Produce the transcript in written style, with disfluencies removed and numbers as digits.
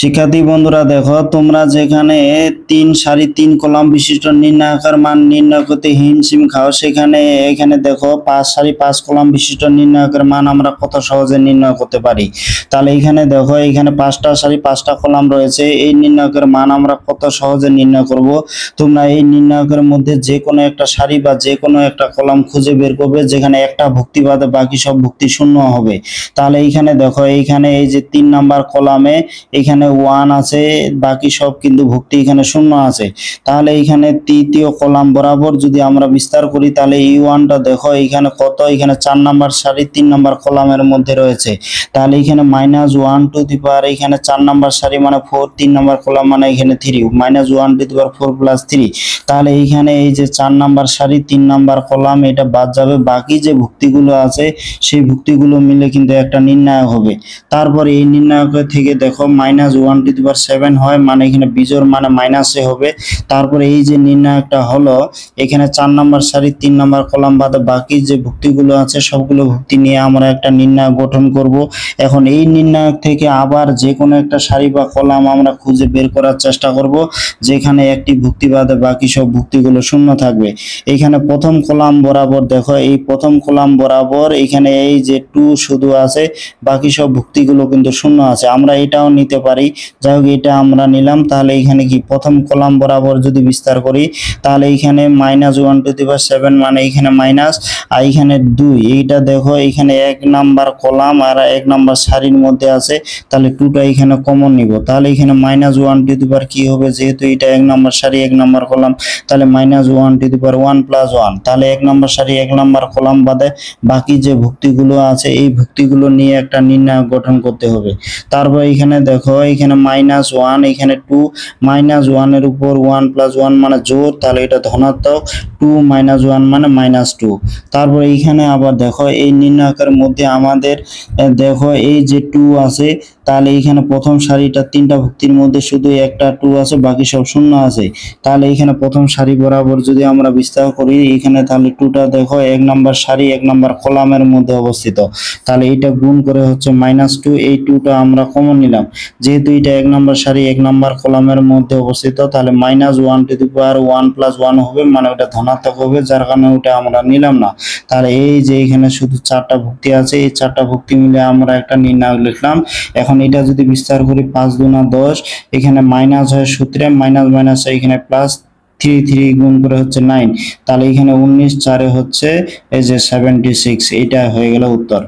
শিক্ষার্থী বন্ধুরা দেখো, তোমরা যেখানে 3 সারি 3 কলাম বিশিষ্ট নির্ণায়কের মান নির্ণয় করতে হিমশিম খাও, এখানে দেখো 5 সারি 5 কলাম বিশিষ্ট নির্ণায়কের মান আমরা কত সহজে নির্ণয় করতে পারি। তাহলে এখানে দেখো, এখানে 5টা সারি 5টা কলাম রয়েছে। এই নির্ণায়কের মান আমরা কত সহজে নির্ণয় করব। তোমরা এই নির্ণায়কের মধ্যে যে কোনো একটা সারি বা যে কোনো একটা কলাম খুঁজে বের করবে যেখানে একটা ভুক্তি বাদে বাকি সব ভুক্তি শূন্য হবে। তাহলে এইখানে দেখো, এইখানে এই যে 3 নাম্বার কলামে এখানে 1 আছে, বাকি সব কিন্তু ভুক্তি এখানে শূন্য আছে। তাহলে এখানে তৃতীয় কলাম বরাবর যদি আমরা বিস্তার করি, তাহলে এই 1টা দেখো এখানে কত, এখানে 4 নাম্বার সারি 3 নাম্বার কলামের মধ্যে রয়েছে। তাহলে এখানে -1 টু দি পাওয়ার, এখানে 4 নাম্বার সারি মানে 4, 3 নাম্বার কলাম মানে এখানে 3, -1 টু দি পাওয়ার 4 প্লাস 3। তাহলে এইখানে এই যে 4 নাম্বার সারি 3 নাম্বার কলাম এটা বাদ যাবে, বাকি যে ভুক্তিগুলো আছে সেই ভুক্তিগুলো মিলে কিন্তু একটা নির্ণায়ক হবে। তারপরে এই নির্ণায়ক থেকে দেখো -1 টু দি পাওয়ার 7 হয়, মানে এখানে বিজোড় মানে মাইনাসে হবে। তারপরে এই যে নির্ণায়কটা হলো, এখানে 4 নাম্বার সারি 3 নাম্বার কলাম বাদে বাকি যে ভুক্তিগুলো আছে সবগুলো ভুক্তি নিয়ে আমরা একটা নির্ণায়ক গঠন করব। এখন এই নির্ণায়ক থেকে আবার যে কোনো একটা সারি বা কলাম আমরা খুঁজে বের করার চেষ্টা করব যেখানে একটি ভুক্তি বাদে বাকি সব ভুক্তিগুলো শূন্য থাকবে। এখানে প্রথম কলাম বরাবর দেখো, এই প্রথম কলাম বরাবর এখানে এই যে 2 শুধু আছে, বাকি সব ভুক্তিগুলো কিন্তু শূন্য আছে। আমরা এটাও নিতে পারি, যাই হোক এটা আমরা নিলাম। তাহলে এখানে কি প্রথম কলাম বরাবর যদি বিস্তার করি, তাহলে এখানে -1 টু দি পাওয়ার 7 মানে এখানে মাইনাস, আর এখানে 2, এইটা দেখো এখানে 1 নাম্বার কলাম আর 1 নাম্বার সারির মধ্যে আছে, তাহলে 2টা এখানে কমন নিব। তাহলে এখানে -1 টু দি পাওয়ার কি হবে, যেহেতু এটা 1 নাম্বার সারি 1 নাম্বার কলাম, তাহলে -1 টু দি পাওয়ার 1 প্লাস 1। তাহলে 1 নাম্বার সারি 1 নাম্বার কলাম বাদে বাকি যে ভুক্তিগুলো আছে এই ভুক্তিগুলো নিয়ে একটা নির্ণায়ক গঠন করতে হবে। তারপর এখানে দেখো, এখানে -1, এখানে 2, -1 এর উপর 1 প্লাস 1 মানে জোড়, তাহলে এটা ধনাত্মক, 2 -1 মানে -2। তারপর এইখানে আবার দেখো এই নির্ণায়কের মধ্যে আমাদের দেখো এই যে 2 আছে, তাহলে এখানে প্রথম সারিটা 3টা ভুক্তির মধ্যে শুধু একটা 2 আছে, বাকি সব শূন্য আছে। তাহলে এখানে প্রথম সারি বরাবর যদি আমরা বিস্তার করি, এখানে তাহলে 2টা দেখো 1 নাম্বার সারি 1 নাম্বার কলামের মধ্যে অবস্থিত, তাহলে এটা গুণ করে হচ্ছে -2। এই 2টা আমরা কমন নিলাম, যেহেতু এটা 1 নাম্বার সারি 1 নাম্বার কলামের মধ্যে অবস্থিত, তাহলে -1 টু দি পাওয়ার 1 প্লাস 1 হবে, মানে ওটা ধনাত্মক হবে, যার কারণে ওটা আমরা নিলাম না। তাহলে এই যে এখানে শুধু 4টা ভুক্তি আছে, এই 4টা ভুক্তি মিলে আমরা একটা নির্ণায়ক লিখলাম। এখন এটা যদি বিস্তার করি, 5 দুনা 10, এখানে মাইনাস হয় সূত্রে, মাইনাস এখানে প্লাস 3 গুণ করে হচ্ছে 9, তাহলে এখানে 19 4 হচ্ছে এই যে 76, এইটা হয়ে গেল উত্তর।